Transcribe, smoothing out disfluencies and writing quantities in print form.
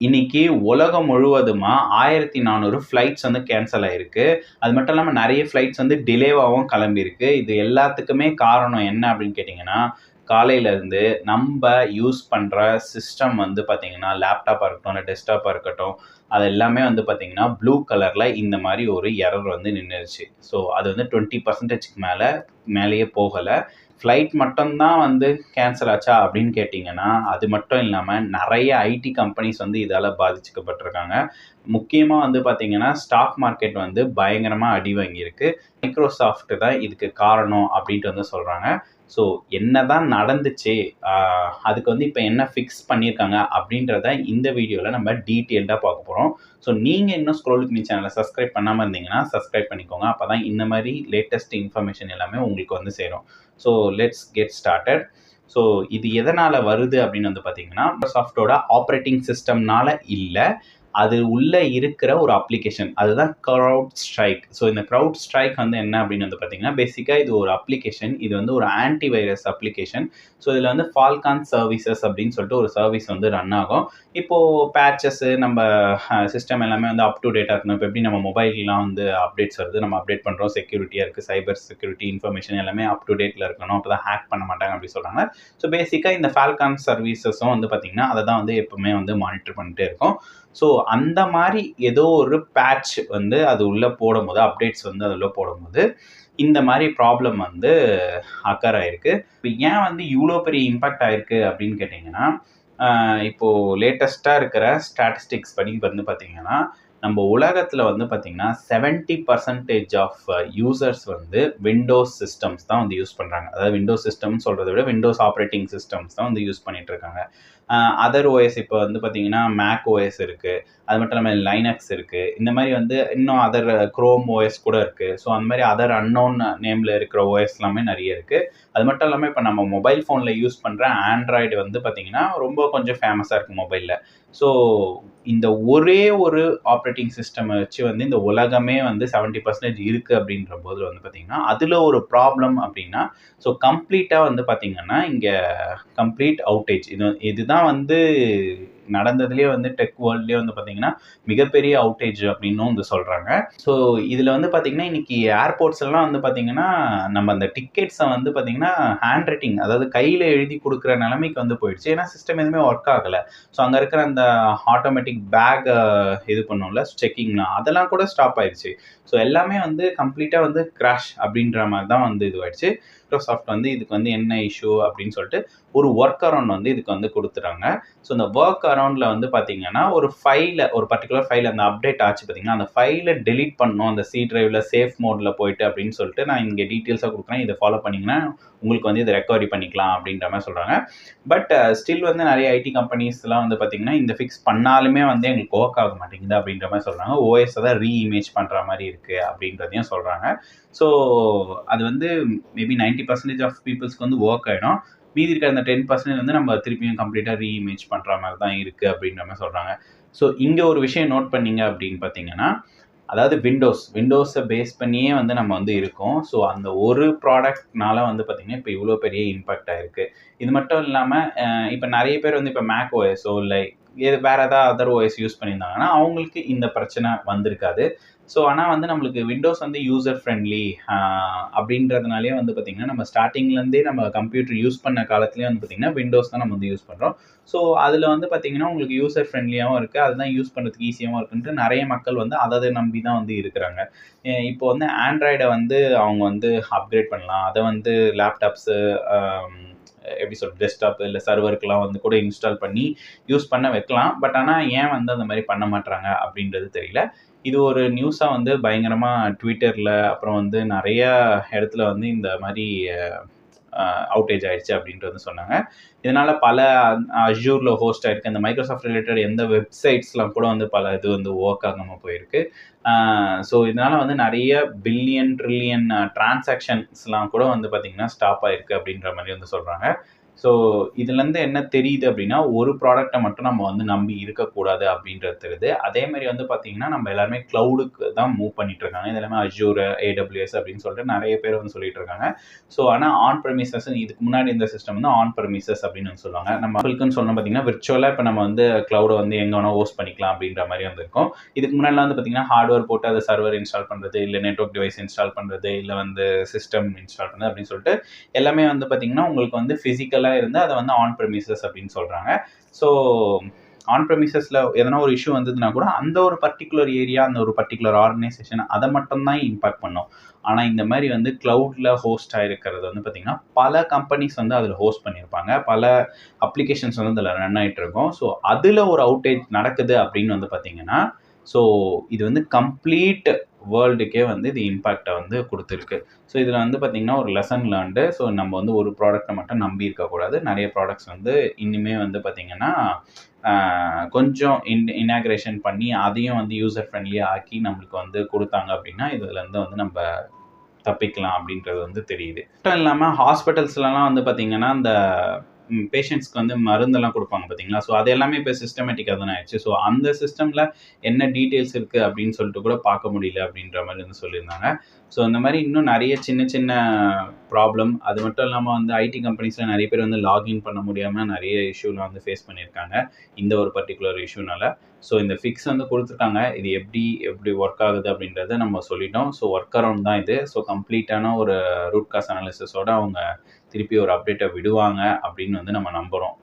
இன்னைக்கு உலகம் முழுவதுமா 1400 ஃப்ளைட்ஸ் வந்து கேன்சல் ஆயிருக்கு. அது மட்டும் இல்லாம நெறைய ஃப்ளைட்ஸ் வந்து டிலேவாவும் கிளம்பியிருக்கு. இது எல்லாத்துக்குமே காரணம் என்ன அப்படின்னு கேட்டீங்கன்னா, காலையில இருந்து நம்ப யூஸ் பண்ற சிஸ்டம் வந்து பார்த்தீங்கன்னா, லேப்டாப்பா இருக்கட்டும், இல்ல டெஸ்க்டாப்பா இருக்கட்டும், அது எல்லாமே வந்து பார்த்தீங்கன்னா, ப்ளூ கலர்ல இந்த மாரி ஒரு எரர் வந்து நின்னுருச்சு. ஸோ அது வந்து 20%க்கு மேலேயே போகல. ஃப்ளைட் மட்டும் தான் வந்து கேன்சல் ஆச்சா அப்படின்னு கேட்டிங்கன்னா, அது மட்டும் இல்லாம நெறைய ஐடி கம்பெனிஸ் வந்து இதால பாதிக்கப்பட்டிருக்காங்க. முக்கியமா வந்து பார்த்தீங்கன்னா, ஸ்டாக் மார்க்கெட் வந்து பயங்கரமா அடி வாங்கியிருக்கு. மைக்ரோசாஃப்ட் தான் இதுக்கு காரணம் அப்படின்ட்டு வந்து சொல்றாங்க. ஸோ என்னதான் நடந்துச்சு, அ அதுக்கு வந்து இப்ப என்ன ஃபிக்ஸ் பண்ணியிருக்காங்க அப்படின்றத இந்த வீடியோல நம்ம டீட்டெயில்டா பார்க்க போறோம். ஸோ நீங்க இன்னும் ஸ்க்ரோல் வித் மீ சேனல சப்ஸ்கிரைப் பண்ணாம இருந்தீங்கன்னா, சப்ஸ்கிரைப் பண்ணிக்கோங்க. அப்பதான் இந்த மாரி லேட்டஸ்ட் இன்ஃபர்மேஷன் எல்லாமே உங்களுக்கு வந்து சேரும். So let's get started. So இது எதனால வருது அப்படின்னு வந்து பார்த்தீங்கன்னா, மைக்ரோசாஃப்ட்டோட ஆப்பரேட்டிங் சிஸ்டம்னால இல்ல. அது உள்ள இருக்கிற ஒரு அப்ளிகேஷன். அதுதான் CrowdStrike. ஸோ இந்த CrowdStrike வந்து என்ன அப்படின்னு வந்து பார்த்தீங்கன்னா, பேசிக்கா இது ஒரு அப்ளிகேஷன். இது வந்து ஒரு ஆன்டி வைரஸ் அப்ளிகேஷன். ஸோ இதில வந்து ஃபால்கான் சர்வீசஸ் அப்படின்னு சொல்லிட்டு ஒரு சர்வீஸ் வந்து ரன் ஆகும். இப்போ பேட்சஸ் நம்ம சிஸ்டம் எல்லாமே வந்து அப் டு டேட்டா இருக்கணும். இப்போ எப்படி நம்ம மொபைல்லாம் வந்து அப்டேட்ஸ் வருது. நம்ம அப்டேட் பண்றோம். செக்யூரிட்டியா இருக்கு. சைபர் செக்யூரிட்டி இன்ஃபர்மேஷன் எல்லாமே அப் டு டேட்ல இருக்கணும். அப்பதான் ஹேக் பண்ண மாட்டாங்க அப்படி சொல்றாங்க. ஸோ பேசிக்கா இந்த ஃபால்கான் சர்வீசஸும் வந்து பார்த்தீங்கன்னா, அத தான் வந்து எப்பவுமே வந்து மானிட்டர் பண்ணிட்டே இருக்கும். ஸோ அந்த மாரி ஏதோ ஒரு பேட்ச் வந்து அது உள்ள போடும்போது, அப்டேட்ஸ் வந்து அது உள்ள போடும்போது, இந்த மாரி ப்ராப்ளம் வந்து அக்கர் ஆயிருக்கு. இப்ப ஏன் வந்து இவ்ளோ பெரிய இம்பாக்ட் ஆயிருக்கு அப்படின்னு கேட்டீங்கன்னா, இப்போ லேட்டஸ்ட்டா இருக்கிற ஸ்டாட்டிஸ்டிக்ஸ் படி வந்து பார்த்தீங்கன்னா, நம்ம உலகத்துல வந்து பார்த்தீங்கன்னா, 70% ஆஃப் யூசர்ஸ் வந்து விண்டோஸ் சிஸ்டம்ஸ் தான் வந்து யூஸ் பண்றாங்க. அதாவது விண்டோஸ் சிஸ்டம்னு சொல்றத விட விண்டோஸ் ஆப்பரேட்டிங் சிஸ்டம்ஸ் தான் வந்து யூஸ் பண்ணிட்டு இருக்காங்க. அதர் ஓஎஸ் இப்போ வந்து பார்த்தீங்கன்னா, மேக் ஓஎஸ் இருக்கு. அது மட்டும் இல்லாம லைனக்ஸ் இருக்கு. இந்த மாரி வந்து இன்னும் அதர் குரோம் ஓஎஸ் கூட இருக்கு. ஸோ அந்த மாரி அதர் அன்னோன் நேம்ல இருக்கிற ஓஎஸ் எல்லாமே நெறைய இருக்கு. அது மட்டும் இல்லாம இப்ப நம்ம மொபைல் ஃபோன்ல யூஸ் பண்ற ஆண்ட்ராய்டு வந்து பார்த்தீங்கன்னா, ரொம்ப கொஞ்சம் ஃபேமஸா இருக்கு மொபைல்ல. ஸோ இந்த ஒரே ஒரு ஆப்பரேட்டிங் சிஸ்டம் வச்சு வந்து இந்த உலகமே வந்து 70% இருக்கு அப்படின்றபோது வந்து பார்த்தீங்கன்னா, அதுல ஒரு ப்ராப்ளம் அப்படின்னா, ஸோ கம்ப்ளீட்டா வந்து பார்த்தீங்கன்னா, இங்க கம்ப்ளீட் அவுட்டேஜ். இதுதான் வந்து நடந்ததுலயே வந்து டெக் வேர்ல்ட்லயே வந்து பார்த்தீங்கன்னா, மிகப்பெரிய அவுட்டேஜ் அப்படின்னும் வந்து சொல்றாங்க. ஸோ இதுல வந்து பார்த்தீங்கன்னா, இன்னைக்கு ஏர்போர்ட்ஸ் எல்லாம் வந்து பார்த்தீங்கன்னா, நம்ம அந்த டிக்கெட்ஸ வந்து பார்த்தீங்கன்னா, ஹேண்ட் ரைட்டிங் அதாவது கையில எழுதி குடுக்குற நிலைமைக்கு வந்து போயிடுச்சு. ஏன்னா சிஸ்டம் எதுவுமே ஒர்க் ஆகல. ஸோ அங்க இருக்கிற அந்த ஆட்டோமேட்டிக் பேக் இது பண்ணும்ல செக்கிங்லாம் அதெல்லாம் கூட ஸ்டாப் ஆயிருச்சு. ஸோ எல்லாமே வந்து கம்ப்ளீட்டா வந்து கிராஷ் அப்படின்ற மாரி தான் வந்து இதுவாயிடுச்சு. மைக்ரோசாஃப்ட் வந்து இதுக்கு வந்து என்ன இஷ்யூ அப்படின்னு சொல்லிட்டு ஒரு ஒர்க் அரவுண்ட் வந்து இதுக்கு வந்து குடுத்துட்டாங்க. ஸோ இந்த ஒர்க் அரவுண்ட்ல வந்து பார்த்தீங்கன்னா, ஒரு பர்ட்டிகுலர் ஃபைல் அந்த அப்டேட் ஆச்சு பார்த்தீங்களா, அந்த ஃபைல டெலீட் பண்ணணும். அந்த சி டிரைவ்ல சேஃப் மோட்ல போயிட்டு அப்படின்னு சொல்லிட்டு நான் இங்க டீட்டெயில்ஸா குடுக்குறேன். இத ஃபாலோ பண்ணீங்கன்னா, உங்களுக்கு வந்து இத ரெக்கவரி பண்ணிக்கலாம் அப்படின்ற மாரி சொல்றாங்க. பட் ஸ்டில் வந்து நெறைய ஐடி கம்பெனிஸ்லாம் வந்து பார்த்தீங்கன்னா, இந்த ஃபிக்ஸ் பண்ணாலுமே வந்து எங்களுக்கு வொர்க் ஆக மாட்டேங்குது அப்படின்ற மாரி சொல்றாங்க. ஓஎஸ தான் ரீஇமேஜ் பண்ற மாரி இருக்கு அப்படின்றதையும் சொல்றாங்க. ஸோ அது வந்து மேபி 90% ஆஃப் பீப்பிள்ஸ்க்கு வந்து வொர்க் ஆயிடும். மீதி இருக்கிற அந்த 10% வந்து நம்ம திருப்பியும் கம்ப்ளீட்டா ரீஇமேஜ் பண்ற மாரி தான் இருக்கு அப்படின்ற மாரி சொல்றாங்க. ஸோ இங்க ஒரு விஷயம் நோட் பண்ணீங்க அப்படின்னு பார்த்தீங்கன்னா, அதாவது விண்டோஸ பேஸ் பண்ணியே வந்து நம்ம வந்து இருக்கோம். ஸோ அந்த ஒரு ப்ராடக்ட்னால வந்து பார்த்தீங்கன்னா, இப்ப இவ்ளோ பெரிய இம்பாக்ட் ஆயிருக்கு. இது மட்டும் இல்லாம, இப்ப நெறைய பேர் வந்து இப்ப மேக் ஓஎஸோ இல்ல வேற ஏதாவது அதர் ஓஎஸ் யூஸ் பண்ணியிருந்தாங்கன்னா, அவங்களுக்கு இந்த பிரச்சனை வந்திருக்காது. ஸோ ஆனா வந்து நம்மளுக்கு விண்டோஸ் வந்து யூசர் ஃப்ரெண்ட்லி அப்படின்றதுனாலயே வந்து பார்த்தீங்கன்னா, நம்ம ஸ்டார்ட்டிங்லேருந்தே நம்ம கம்ப்யூட்டர் யூஸ் பண்ண காலத்திலேயே வந்து பார்த்தீங்கன்னா, விண்டோஸ் தான் நம்ம வந்து யூஸ் பண்றோம். ஸோ அதில வந்து பார்த்தீங்கன்னா, உங்களுக்கு யூசர் ஃப்ரெண்ட்லியாவும் இருக்கு. அதுதான் யூஸ் பண்றதுக்கு ஈஸியாவும் இருக்குன்ட்டு நெறைய மக்கள் வந்து அத நம்பி தான் வந்து இருக்கிறாங்க. இப்போ வந்து ஆண்ட்ராய்ட வந்து அவங்க வந்து அப்கிரேட் பண்ணலாம். அத வந்து லேப்டாப்ஸு அ எப்படி சொல்றது டெஸ்க்டாப் இல்ல சர்வருக்குலாம் வந்து கூட இன்ஸ்டால் பண்ணி யூஸ் பண்ண வைக்கலாம். பட் ஆனா ஏன் வந்து அந்த மாரி பண்ண மாட்றாங்க அப்படின்றது தெரியல. இது ஒரு நியூஸா வந்து பயங்கரமா Twitterல அப்புறம் வந்து நெறைய இடத்துல வந்து இந்த மாரி அவுட்டேஜ் ஆயிடுச்சு அப்படின்ட்டு வந்து சொன்னாங்க. இதனால பல அஸ்யூர்ல ஹோஸ்ட் ஆயிருக்கு. இந்த மைக்ரோசாஃப்ட் ரிலேட்டட் எந்த வெப்சைட்ஸ்லாம் கூட வந்து பல இது வந்து வொர்க் ஆகாம போயிருக்கு. ஸோ இதனால வந்து நெறைய பில்லியன், ட்ரில்லியன் டிரான்சாக்ஷன்ஸ்லாம் கூட வந்து பார்த்தீங்கன்னா, ஸ்டாப் ஆயிருக்கு அப்படின்ற மாரி வந்து சொல்றாங்க. ஸோ இதுலேருந்து என்ன தெரியுது அப்படின்னா, ஒரு ப்ராடக்ட்ட மட்டும் நம்ம வந்து நம்பி இருக்கக்கூடாது அப்படின்றது தெரியுது. அதே மாரி வந்து பார்த்தீங்கன்னா, நம்ம எல்லாருமே கிளவுடுக்கு தான் மூவ் பண்ணிட்டு இருக்காங்க. இது எல்லாமே Azure, AWS அப்படின்னு சொல்லிட்டு நெறைய பேர் வந்து சொல்லிட்டு இருக்காங்க. ஸோ ஆனா ஆன் ப்ரெமிசஸ் இதுக்கு முன்னாடி இந்த சிஸ்டம் வந்து ஆன் ப்ரெமிசஸ் அப்படின்னு வந்து சொல்லுவாங்க. நம்ம Appleக்குன்னு சொன்னோம் பார்த்தீங்கன்னா, விர்ச்சுவலா இப்ப நம்ம வந்து கிளவுட வந்து எங்க வேணா ஹோஸ்ட் பண்ணிக்கலாம் அப்படின்ற மாரி வந்து இருக்கும். இதுக்கு முன்னாடிலாம் வந்து பார்த்தீங்கன்னா, ஹார்ட்வேர் போட்டு அத சர்வர் இன்ஸ்டால் பண்றது, இல்ல நெட்வொர்க் டிவைஸ் இன்ஸ்டால் பண்றது, இல்ல வந்து சிஸ்டம் இன்ஸ்டால் பண்றது அப்படின்னு சொல்லிட்டு எல்லாமே வந்து பார்த்தீங்கன்னா, உங்களுக்கு வந்து பிசிக்கலா இருந்து அத வந்து ஆன் ப்ரெமிசஸ் அப்படின்னு சொல்றாங்க. ஸோ ஆன் ப்ரெமிசஸ்ல எதனா ஒரு இஷ்யூ வந்ததுன்னா கூட, அந்த ஒரு பர்ட்டிகுலர் ஏரியா, அந்த ஒரு பர்ட்டிகுலர் ஆர்கனைசேஷன் அத மட்டும் தான் இம்பாக்ட் பண்ணும். ஆனா இந்த மாரி வந்து கிளவுட்ல ஹோஸ்ட் ஆயிருக்கிறது வந்து பார்த்தீங்கன்னா, பல கம்பெனிஸ் வந்து அதுல ஹோஸ்ட் பண்ணியிருப்பாங்க. பல அப்ளிகேஷன்ஸ் வந்து அதுல ரன் ஆயிட்டு இருக்கும். ஸோ அதுல ஒரு அவுட்டேஜ் நடக்குது அப்படின்னு வந்து பார்த்தீங்கன்னா, ஸோ இது வந்து கம்ப்ளீட் வேர்ல்டுக்கே வந்து இது இம்பாக்ட்ட வந்து குடுத்திருக்கு. ஸோ இதில வந்து பார்த்தீங்கன்னா, ஒரு லெசன் லேர்ன்டு. ஸோ நம்ம வந்து ஒரு ப்ராடக்ட்ட மட்டும் நம்பி இருக்கக்கூடாது. நெறைய ப்ராடக்ட்ஸ் வந்து இனிமே வந்து பார்த்தீங்கன்னா, கொஞ்சம் இனாகிரேஷன் பண்ணி அதையும் வந்து யூசர் ஃப்ரெண்ட்லியா ஆக்கி நம்மளுக்கு வந்து குடுத்தாங்க அப்படின்னா, இதுலருந்து வந்து நம்ப தப்பிக்கலாம் அப்படின்றது வந்து தெரியுது. மட்டும் இல்லாம ஹாஸ்பிட்டல்ஸ்லலாம் வந்து பார்த்தீங்கன்னா, அந்த பேஷண்ட்ஸ்க்கு வந்து மருந்தெல்லாம் குடுப்பாங்க பார்த்தீங்களா? ஸோ அது எல்லாமே இப்ப சிஸ்டமேட்டிக்கா தானே ஆயிடுச்சு. ஸோ அந்த சிஸ்டம்ல என்ன டீட்டெயில்ஸ் இருக்கு அப்படின்னு சொல்லிட்டு கூட பார்க்க முடியல அப்படின்ற மாரி வந்து சொல்லியிருந்தாங்க. ஸோ இந்த மாரி இன்னும் நெறைய சின்ன சின்ன ப்ராப்ளம். அது மட்டும் இல்லாம வந்து ஐடி கம்பெனிஸ்ல நெறைய பேர் வந்து லாகின் பண்ண முடியாம நெறைய இஷ்யூலாம் வந்து ஃபேஸ் பண்ணியிருக்காங்க. இந்த ஒரு பர்ட்டிகுலர் இஷ்யூனால. ஸோ இந்த ஃபிக்ஸ் வந்து குடுத்துருக்காங்க. இது எப்படி ஒர்க் ஆகுது அப்படின்றத நம்ம சொல்லிட்டோம். ஸோ ஒர்க் அரவுண்ட் தான் இது. ஸோ கம்ப்ளீட்டான ஒரு ரூட் காஸ் அனாலிசிஸோட அவங்க திருப்பி ஒரு அப்டேட்ட விடுவாங்க அப்படின்னு வந்து நம்ம நம்புறோம்.